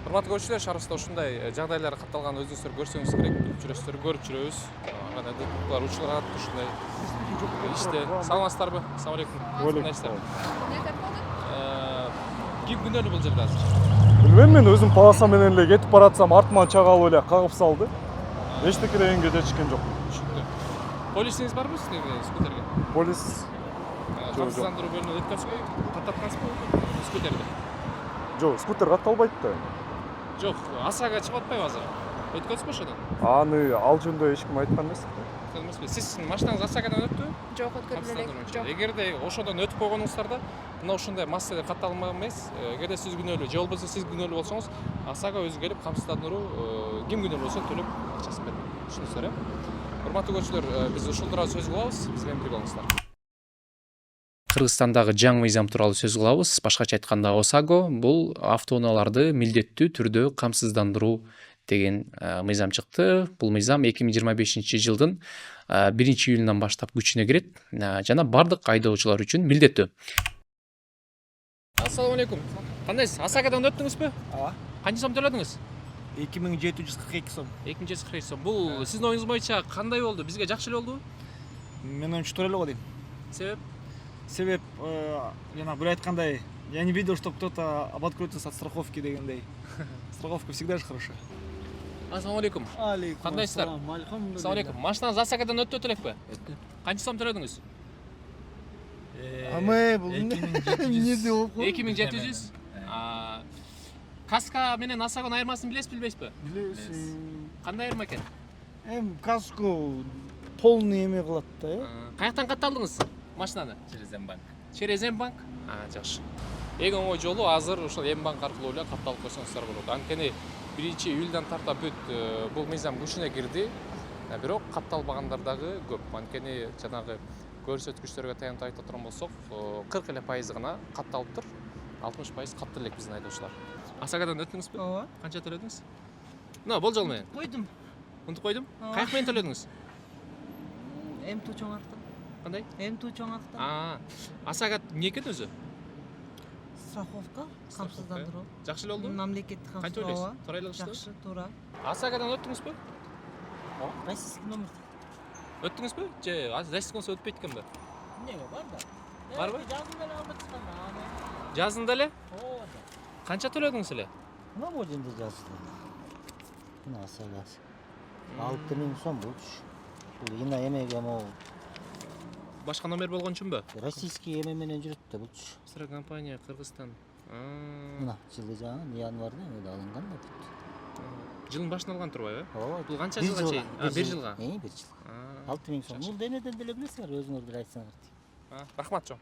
Урматтуу көрүүчүлөр, шаарыбызда ушундай жагдайлар катталган өзүңүздөр көрсөңүз керек. Билип жүрөсүздөр, көрүп жүрөбүз. Кандай ДТПлар учурат ушундай иште. Саламатсыздарбы? Assalamu алейкум. Кандайсыздар? Ким күнөөлүү бул жерде азыр? Билбейм, мен өзүм полоса менен эле кетип баратсам артыман чак алып эле кагып салды. Эчтеке дегенге жетишкен жок. Түшүктү. Полисиңиз барбы сиздерге скутерге? Полис Камсыздандыруу бөлүнүп өткөнсүзбү? Каттаткансызбы скутерди? жок, скутер катталбайт да. Жок, асага чыгып атпайбы азыр? Өткөнсүзбү ошодон? Аны ал жөнүндө эч ким айткан эмес. Сиздин машинаңыз асагадан өттүбү? Жок, өткөрүп элек. Жок. Эгерде ошодон өтүп койгонуңуздарда мына ушундай маселе катталмак эмес. Эгерде сиз күнөөлүү же болбосо сиз күнөөлүү болсоңуз, асага өзү келип камсыздандыруу ким күнөөлүү болсо төлөп акчасын берет. Түшүндүңүздөр, урматтуу көрүүчүлөр, биз ушул тууралуу сөз кылабыз. Биз менен бирге болуңуздар. Кыргызстандагы жаңы мыйзам тууралуу сөз кылабыз. Башкача айтканда ОСАГО бул автоунааларды милдеттүү түрдө камсыздандыруу деген мыйзам чыкты. Бул мыйзам 2025-жылдын 1-июлунан баштап күчүнө кирет жана бардык айдоочулар үчүн милдеттүү. Ассаламу алейкум. Кандайсыз? Асагадан өттүңүзбү? Ооба. Канча сом төлөдүңүз? 2742 сом. 242 сом. Бул сиздин оюңуз боюнча кандай болду? Бизге жакшы эле болдубу? Мен оюмча туура эле го дейм. Себеп? Жанагы бир айткандай, я не видел, что кто-то обанкротился от страховки дегендей. Страховка всегда же хорошо. Ассаламу алейкум. Алейкум. Кандайсыздар? Ассаламу алейкум. Машинаңыз асагадан өттү элекпи? Өттү. Канча сом төлөдүңүз? Бул эмне деп 2700. Каска менен асагонун айырмасын билесизби, билбейсизби? Билебиз. Кандай айырма экен? Каско полный эме кылат да, Каяктан катталдыңыз машинаны? Через Мбанк. Жакшы. Эң оңой жолу азыр ушул Мбанк аркылуу эле катталып койсоңуздар болот. Анткени 1-июлдан тарта бүт бул мыйзам күчүнө кирди. Бирок катталбагандар дагы көп. Анткени жанагы көрсөткүчтөргө таянып айта турган болсок, 40% гана катталыптыр. 60% каттыр элек биздин айдоочулар. Асагадан өттүңүзбү? Ооба. Канча төлөдүңүз? Болжол менен. Койдум. Унутуп койдум. Каяк менен төлөдүңүз? М2 чоңактан. Кандай? М2 чоңактан. Асага эмне экен өзү? Страховка, камсыздандыруу. Жакшы эле болдубу? Мамлекеттик Канча ойлойсуз? Туура эле кылыштыбы? Жакшы, туура. Асагадан өттүңүзбү? Российский номер. Өттүңүзбү? Же российский болсо өтпөйт экенби? Эмнеге бар да? Барбы? Жазында эле алып чыккан. Жазында эле? Ооба. Канча төлөдүңүз эле? Мына бул жерде жазылды. Мына асагасы. 6000 сом болчу. Бул ина эмеге могу Башка номер болгон үчүнбү? российский эме менен жүрөт да болчу. Сыра компания Кыргызстан. Мына жылы жаңы январда эмеде алынган да бут. Жылдын башында алган турбайбы? Ооба. Бул канча жылга чейин? 1 жылга. 1 жылга. 6000 сом. Бул эмеден деле билесиңер, өзүңөр деле айтсаңар. Рахмат чоң.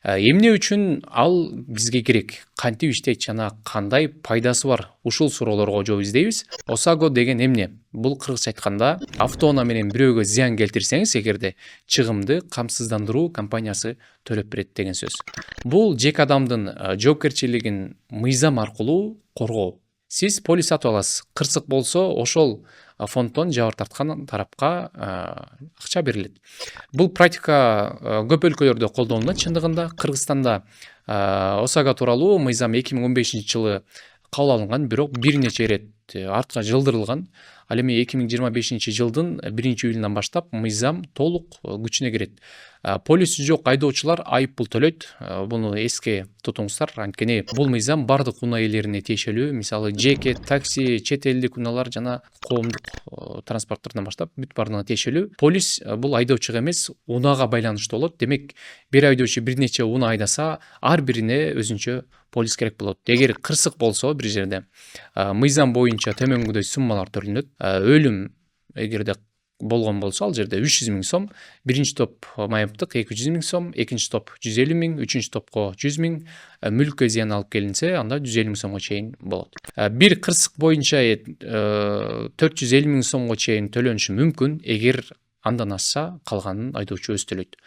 Эмне үчүн ал бизге керек? Кантип иштейт жана кандай пайдасы бар? Ушул суроолорго жооп издейбиз. ОСАГО деген эмне? Бул кыргызча айтканда автоунаа менен бирөөгө зыян келтирсеңиз, эгерде чыгымды камсыздандыруу компаниясы төлөп берет деген сөз. Бул жеке адамдын жоопкерчилигин мыйзам аркылуу коргоо. Сиз полис сатып аласыз. Кырсык болсо, ошол фонддон жабыр тарткан тарапка акча берилет. Бул практика көп өлкөлөрдө колдонулат чындыгында. Кыргызстанда ОСАГО тууралуу мыйзам 2015-жылы кабыл алынган, бирок бир нече ирет артка жылдырылган. Ал эми 2025-жылдын 1-июлунан баштап мыйзам толук күчүнө кирет. Полиси жок айдоочулар айыппул төлөйт. Буну эске тутуңуздар. Анткени бул мыйзам бардык унаа ээлерине тиешелүү. Мисалы жеке такси, чет элдик унаалар жана коомдук транспорттордон баштап бүт бардыгына тиешелүү. Полис бул айдоочуга эмес, унаага байланыштуу болот. Демек, бир айдоочу бир нече унаа айдаса, ар бирине өзүнчө полис керек болот. Эгер кырсык болсо бир жерде, мыйзам боюнча төмөнгөдөй суммалар төлөнөт. Өлүм эгерде болгон болсо, ал жерде 300 000 сом, биринчи топ майыптык 200 000 сом, экинчи топ 150 000, үчүнчү топко 100 000, мүлккө зыян алып келинсе, анда 150 000 сомго чейин болот. Бир кырсык боюнча 450 000 сомго чейин төлөнүшү мүмкүн, эгер андан ашса, калганын айдоочу өзү төлөйт.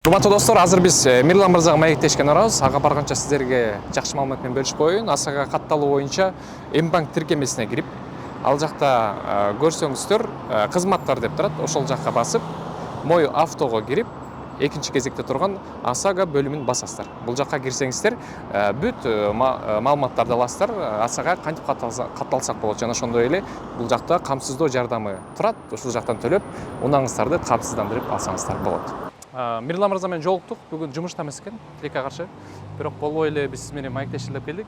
Урматтуу достор, азыр биз Мирлан мырзага маектешкен арабыз. Ага барганча сиздерге жакшы маалымат менен бөлүшүп коеюн. Асага катталуу боюнча Мбанк тиркемесине кирип, ал жакта көрсөңүздөр кызматтар деп турат. Ошол жакка басып, мой автого кирип, экинчи кезекте турган ОСАГО бөлүмүн басасыздар. Бул жакка кирсеңиздер, бүт маалыматтарды аласыздар. ОСАГО кантип катталсак болот жана ошондой эле бул жакта камсыздоо жардамы турат. Ушул жактан төлөп, унаңыздарды камсыздандырып алсаңыздар болот. Мирлан мырза менен жолуктук. Бүгүн жумушта эмес экен, тилекке каршы. Бирок болбой эле биз сиз менен маектешип келдик.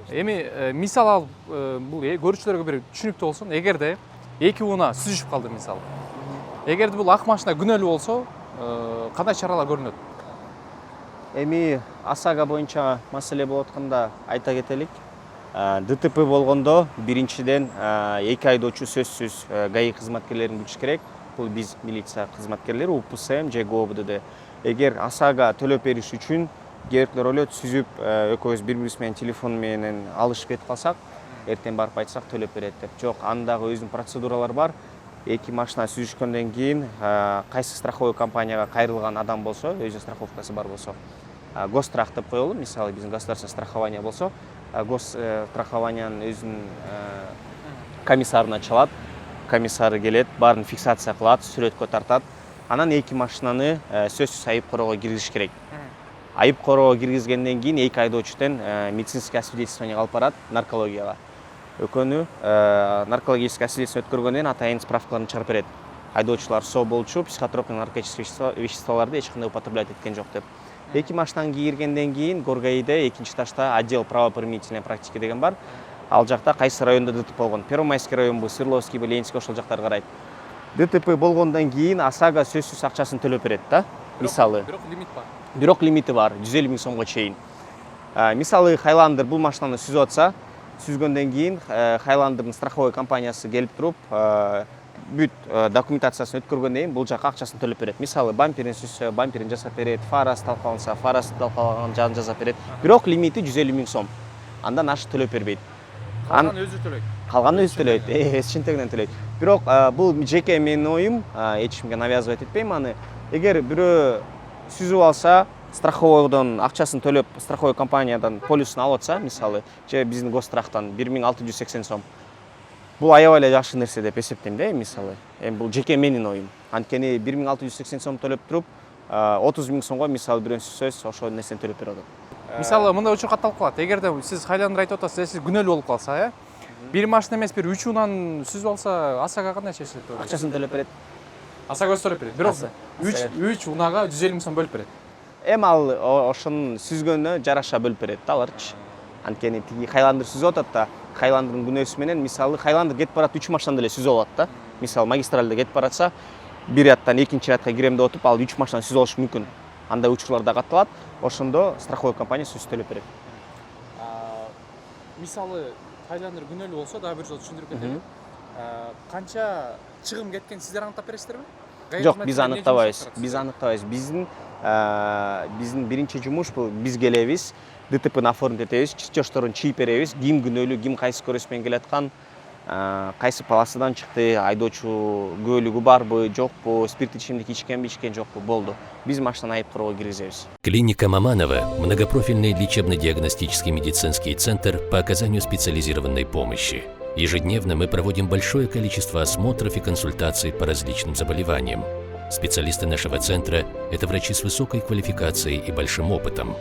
Эми мисал алып, бул көрүүчүлөргө бир түшүнүктүү болсун. Эгерде эки унаа сүзүшүп калды мисалы. Эгерде бул ак машина күнөөлүү болсо, кандай чаралар көрүнөт? Эми ОСАГО боюнча маселе болуп атканда айта кетелик. ДТП болгондо биринчиден эки айдоочу сөзсүз ГАИ кызматкерлерин билиш керек. Бул биз милиция кызматкерлери УПСМ же ГОБДД. Эгер ОСАГО төлөп бериш үчүн кээ бирлер ойлойт, сүзүп экөөбүз бири-бирибиз менен телефон менен алышып кетип калсак, эртең барып айтсак төлөп берет деп. Жок, андагы өзүнүн процедуралары бар. Эки машина сүзүшкөндөн кийин кайсы страховой компанияга кайрылган адам болсо, өзүнүн страховкасы бар болсо, госстрах деп коелу. Мисалы биздин государственное страхование болсо, госстрахованиянын өзүнүн комиссарына чалат. Комиссары келет, баарын фиксация кылат, сүрөткө тартат. Анан эки машинаны сөзсүз айып короого киргизиш керек. Айып короого киргизгенден кийин эки айдоочудон медицинский освидетельствование алып барат наркологияга. Өкөнү наркологический освидетельствование өткөргөндөн кийин атайын справкаларын чыгарып берет. Айдоочулар соо болчу, психотропный наркотический веществолорду эч кандай употреблять эткен жок деп. Эки машинаны кийиргенден кийин Горгаиде экинчи этажда отдел правоприменительной практики деген бар. Ал жакта кайсы райондо ДТП болгон? Первомайский районбу, Свердловскийбу, Ленинский ошол жактар карайт. ДТП болгондон кийин ОСАГО сөзсүз акчасын төлөп берет да. Мисалы. Бирок лимит бар. Бирок лимити бар, 150 000 сомго чейин. Мисалы Хайландер бул машинаны сүзүп атса, сүзгөндөн кийин Хайландердин страховой компаниясы келип туруп, бүт документациясын өткөргөндөн кийин бул жака акчасын төлөп берет. Мисалы бамперин сүзсө, бамперин жасап берет, фарасы талкаланса, фарасы талкалаган жазап берет. Бирок лимити 150 000 сом. Андан ашы төлөп бербейт. Калган өзү төлөйт. Калган өзү төлөйт. Эс чынтегинен төлөйт. Бирок бул жеке менин оюм, эч кимге навязывать этпейм аны. Эгер бирөө сүзүп алса, страховойдон акчасын төлөп, страховой компаниядан полисин алып атса, мисалы, же биздин госстрахтан 1680 сом. Бул аябай эле жакшы нерсе деп эсептейм да, мисалы. Эми бул жеке менин оюм. Анткени 1680 сом төлөп туруп, 30 000 сомго мисалы бирөө сөз ошол нерсени төлөп берип атат. Мисалы, мындай учур катталып калат. Эгерде сиз Хайландер айтып атасыз, сиз күнөөлүү болуп калса, бир машина эмес, бир 3 унан сүзүп алса, ОСАГО кандай чечет? Акчасын төлөп берет. ОСАГО төлөп берет. Бирок 3 унага 150 000 сом бөлүп берет. Эми ал ошонун сүзгөнүнө жараша бөлүп берет да аларчы. Анткени тиги Хайландер сүзүп атат да, Хайландердин күнөөсү менен мисалы Хайландер кетип барат 3 машинаны деле сүзүп алат да. Мисалы магистралда кетип баратса, бир рядтан экинчи рядка кирем деп отуруп, ал 3 машинаны сүзүп алышы мүмкүн. Андай учурлар да катталат. Ошондо страховой компания сүз төлөп берет. Мисалы, Хайландер күнөөлүү болсо, дагы бир жолу түшүндүрүп кетели. Канча чыгым кеткен сиздер аныктап бересиздерби? Жок, биз аныктабайбыз. Биз аныктабайбыз. Биздин биринчи жумуш бул биз келебиз, ДТПны оформить этебиз, чертежторун чийип беребиз, ким күнөөлүү, ким кайсы көрөөсү менен келаткан, кайсы полосадан чыкты, айдоочу күбөлүгү барбы, жокпу, спирттик ичимдик ичкенби, ичкен жокпу, болду. Биз машинаны айып короого киргизебиз. Клиника Маманова – многопрофильный лечебно-диагностический медицинский центр по оказанию специализированной помощи. Ежедневно мы проводим большое количество осмотров и консультаций по различным заболеваниям. Специалисты нашего центра – это врачи с высокой квалификацией и большим опытом.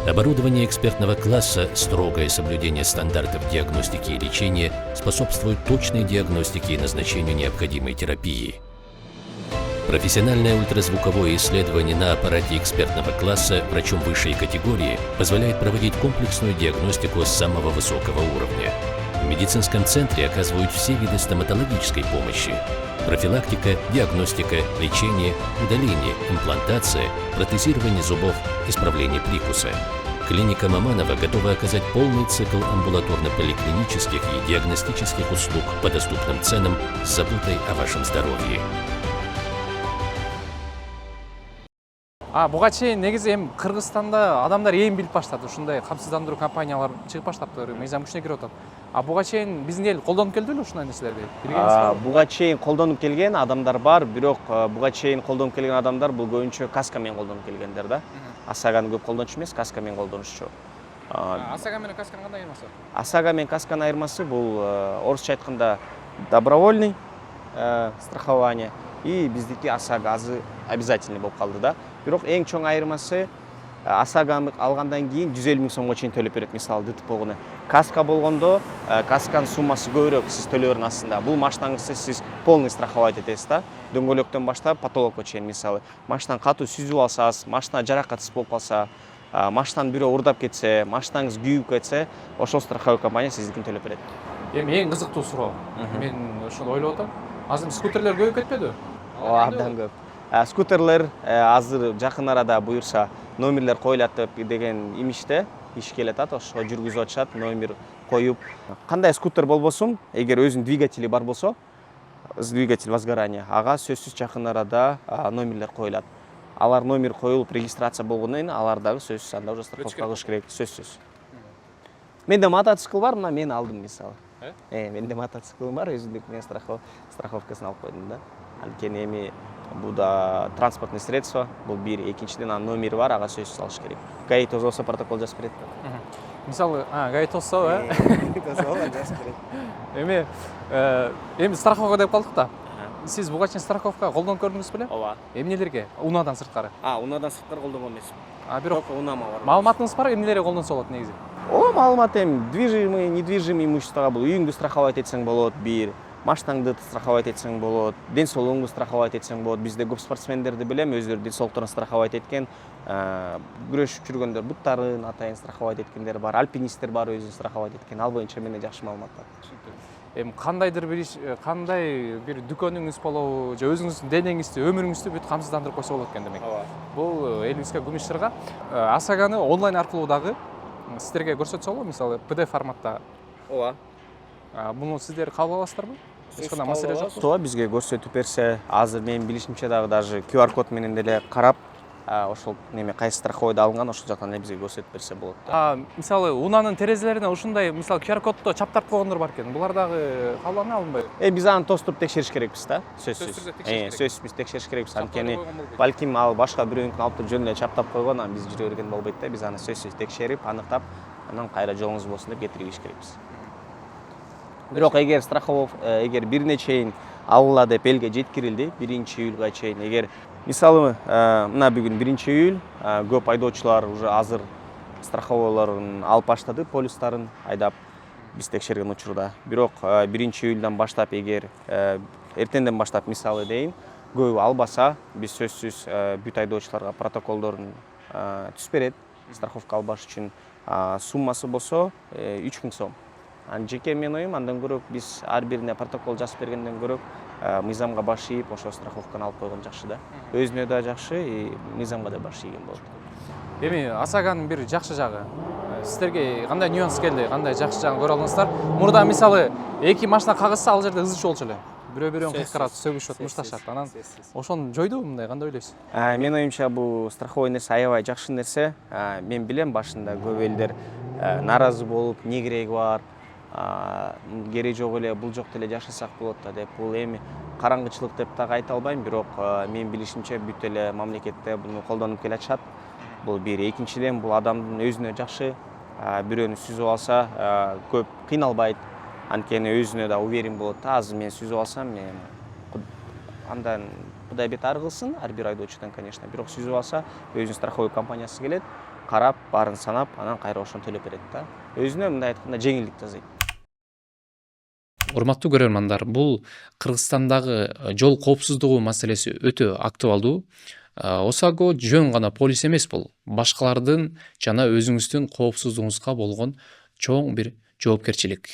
Оборудование экспертного класса, строгое соблюдение стандартов диагностики и лечения способствует точной диагностике и назначению необходимой терапии. Профессиональное ультразвуковое исследование на аппарате экспертного класса врачом высшей категории позволяет проводить комплексную диагностику с самого высокого уровня. В медицинском центре оказывают все виды стоматологической помощи: профилактика, диагностика, лечение, удаление, имплантация, протезирование зубов, исправление прикуса. Клиника Маманова готова оказать полный цикл амбулаторно-поликлинических и диагностических услуг по доступным ценам с заботой о вашем здоровье. Буга чейин негизи эми Кыргызстанда адамдар эми билип баштады. Ушундай камсыздандыруу компаниялары чыгып баштаптыр, мыйзам күчүнө кирип атат. Буга чейин биздин эл колдонуп келдиби ушундай нерселерди? Буга чейин колдонуп келген адамдар бар, бирок буга чейин колдонуп келген адамдар бул көбүнчө каска менен колдонуп келгендер да. ОСАГОны көп колдончу эмес, каска менен колдонушчу. ОСАГО менен касканын кандай айырмасы? ОСАГО менен касканын айырмасы бул орусча айтканда добровольный страхование и биздики ОСАГО азы обязательный болуп калды да. Бирок эң чоң айырмасы ОСАГОны алгандан кийин 150 000 сомго чейин төлөп берет, мисалы ДТП болгону. Каска болгондо касканын суммасы көбүрөөк сиз төлөөрүн астында. Бул машинаңызды сиз полный страховать этесиз да. Дөңгөлөктөн баштап потолокко чейин, мисалы машинаны катуу сүзүп алсаңыз, машина жаракатсыз болуп калса, машинаны бирөө урдап кетсе, машинаңыз күйүп кетсе, ошол страховой компания сиздикин төлөп берет. Эми эң кызыктуу суроо. Мен ошону ойлоп атам. Азыр скутерлер көбөйүп кетпеби? Абдан көп. Скутерлер азыр жакын арада буюрса номерлер коюлат деген имиште иш келет ат, ошо жүргүзүп атышат, номер коюп. Кандай скутер болбосун, эгер өзүнүн двигатели бар болсо, двигатель возгорания, ага сөзсүз жакын арада номерлер коюлат. Алар номер коюлуп регистрация болгондон кийин алар дагы сөзсүз анда уже страховка кылыш керек, сөзсүз. Менде мотоцикл бар, мына мен алдым мисалы. Менде мотоциклым бар, өзүмдүк мен страховкасын алып койдум да. Анткени эми бул да транспортный средство, бул бир, экинчиден анын номери бар, ага сөзсүз алыш керек. ГАИ тозбосо протокол жазып берет да. Мисалы, ГАИ тозсо, жазып берет. Эми страховка деп калдык да. Сиз буга чейин страховка колдонуп көрдүңүз беле? Ооба. Эмнелерге? Унадан сырткары. Унадан сырткары колдонгон эмес. Бирок унама бар. маалыматыңыз бар, эмнелерге колдонсо болот негизи? Маалымат эми движимый, недвижимый имуществого бул үйүңдү страховать этсең болот, бир. Машинаңды страховать этсең болот, ден соолугуңду страховать этсең болот. Бизде көп спортсмендерди билем, өздөрү ден соолуктарын страховать эткен, күрөшүп жүргөндөр буттарын атайын страховать эткендер бар, альпинисттер бар өзүн страховать эткен. Ал боюнча менде жакшы маалымат бар. Эми кандайдыр бир иш, кандай бир дүкөнүңүз болобу, же өзүңүздүн денеңизди, өмүрүңүздү бүт камсыздандырып койсо болот экен демек. Бул элибизге күмүш сырга. ОСАГОны онлайн аркылуу дагы сиздерге көрсөтсө болобу, мисалы PDF форматта. Ооба. Буну сиздер кабыл аласыздарбы? Эч кандай маселе жокпу? Тоо бизге көрсөтүп берсе, азыр менин билишимче дагы даже QR код менен деле карап, ошол неме кайсы страховойдо алынган, ошол жактан эле бизге көрсөтүп берсе болот. Мисалы, унанын терезелерине ушундай, мисалы, QR коддо чаптартып койгондор бар экен. Булар дагы кабылдана алынбайбы? Биз аны тостуруп текшериш керекпиз да, сөзсүз. Сөзсүз биз текшериш керекпиз. Анткени балким ал башка бирөөнүкүн алып туруп жөн эле чаптап койгон, анан биз жүрө берген болбойт да. Биз аны сөзсүз текшерип, аныктап, анан кайра жолуңуз болсун деп кетириш керекпиз. Бирок эгер бир нечейин алыла деп элге жеткирилди, 1-июлга чейин. Эгер мисалы мына бүгүн 1-июль, көп айдоочулар уже азыр страховойлорун алып баштады, полюстарын айдап биз текшерген учурда. Бирок 1-июльдан баштап, эгер эртеңден баштап мисалы дейин, көбү албаса, биз сөзсүз бүт айдоочуларга протоколдорун түзүп берет. Страховка албаш үчүн суммасы болсо 3000 сом. Жеке мен оюм, андан көрөк биз ар бирине протокол жазып бергенден көрөк мыйзамга баш ийип, ошо страховканы алып койгон жакшы да. Өзүнө да жакшы, мыйзамга да баш ийген болот. Эми ОСАГОнун бир жакшы жагы. Сиздерге кандай нюанс келди, кандай жакшы жагын көрө алдыңыздар? Мурда мисалы эки машина кагышса, ал жерде ызычуу болчу эле. Бирөө-бирөөн кыйкырат, сөгүшөт, мушташат. Анан ошону жойдубу мындай, кандай ойлойсуз? Мен оюмча бул страховой нерсе аябай жакшы нерсе. Мен билем башында көп элдер нааразы болуп, эмне кереги бар, кереги жок эле, бул жок деле жашасак болот да деп. Бул эми караңгычылык деп дагы айта албайм, бирок мен билишимче бүт эле мамлекетте буну колдонуп келатышат. Бул бир, экинчиден бул адамдын өзүнө жакшы. Бирөөнү сүзүп алса, көп кыйналбайт. Анткени өзүнө да уверен болот да. Азыр мен сүзүп алсам, мен андан Кудай бет ар кылсын, ар бир айдоочудан, конечно. Бирок сүзүп алса, өзүнүн страховой компаниясы келет, карап, баарын санап, анан кайра ошону төлөп берет да. Өзүнө мындай айтканда жеңилдик жасайт. Урматтуу көрөрмандар, бул Кыргызстандагы жол коопсуздугу маселеси өтө актуалдуу. ОСАГО жөн гана полис эмес бул. Башкалардын жана өзүңүздүн коопсуздугуңузга болгон чоң бир жоопкерчилик.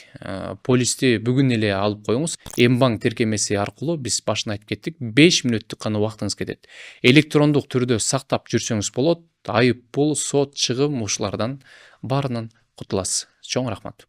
Полисти бүгүн эле алып коюңуз. Мбанк тиркемеси аркылуу биз башына айтып кеттик, 5 мүнөттүк гана убактыңыз кетет. Электрондук түрдө сактап жүрсөңүз болот. Айып пул, сот, чыгым ушулардан баарынан кутуласыз. Чоң рахмат.